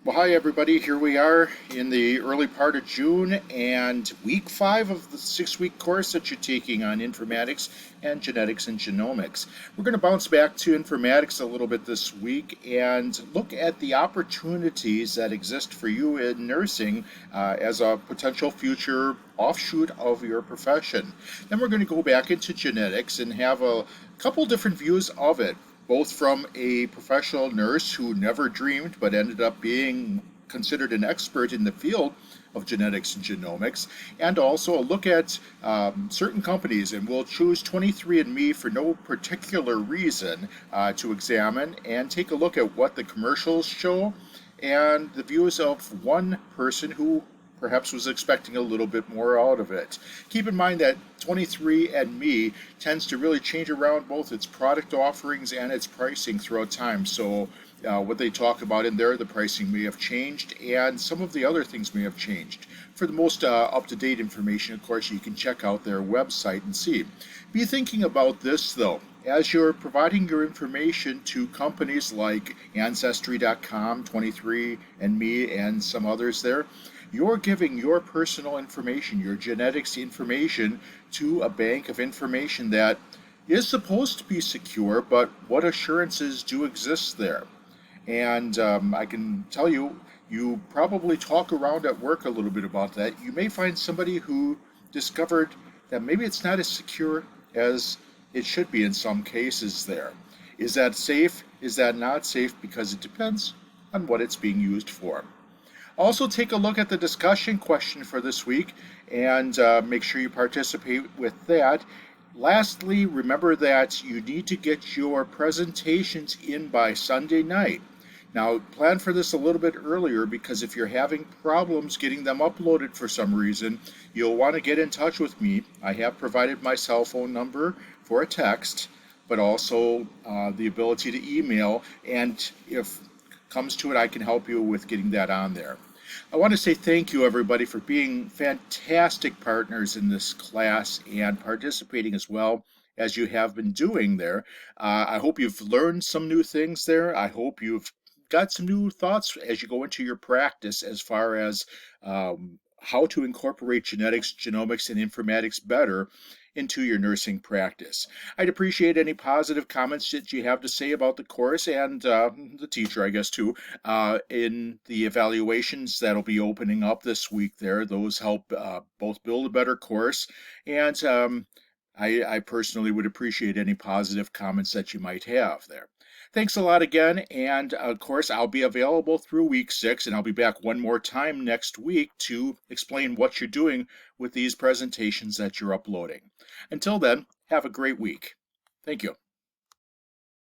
Well, hi everybody. Here we are in the early part of June and week 5 of the 6-week course that you're taking on informatics and genetics and genomics. We're going to bounce back to informatics a little bit this week and look at the opportunities that exist for you in nursing as a potential future offshoot of your profession. Then we're going to go back into genetics and have a couple different views of it, both from a professional nurse who never dreamed but ended up being considered an expert in the field of genetics and genomics, and also a look at certain companies. And we'll choose 23andMe for no particular reason to examine and take a look at what the commercials show and the views of one person who perhaps was expecting a little bit more out of it. Keep in mind that 23andMe tends to really change around both its product offerings and its pricing throughout time. So what they talk about in there, the pricing may have changed, and some of the other things may have changed. For the most up-to-date information, of course, you can check out their website and see. Be thinking about this, though. As you're providing your information to companies like Ancestry.com, 23andMe, and some others there, you're giving your personal information, your genetics information, to a bank of information that is supposed to be secure, but what assurances do exist there? And I can tell you, you probably talk around at work a little bit about that. You may find somebody who discovered that maybe it's not as secure as it should be in some cases there. Is that safe? Is that not safe? Because it depends on what it's being used for. Also, take a look at the discussion question for this week and make sure you participate with that. Lastly, remember that you need to get your presentations in by Sunday night. Now, plan for this a little bit earlier, because if you're having problems getting them uploaded for some reason, you'll want to get in touch with me. I have provided my cell phone number for a text, but also the ability to email, and if comes to it, I can help you with getting that on there. I want to say thank you, everybody, for being fantastic partners in this class and participating as well as you have been doing there. I hope you've learned some new things there. I hope you've got some new thoughts as you go into your practice as far as how to incorporate genetics, genomics, and informatics better into your nursing practice. I'd appreciate any positive comments that you have to say about the course and the teacher, I guess, too, in the evaluations that'll be opening up this week there. Those help both build a better course, and I personally would appreciate any positive comments that you might have there. Thanks a lot again, and of course I'll be available through week 6, and I'll be back one more time next week to explain what you're doing with these presentations that you're uploading. Until then, have a great week. Thank you.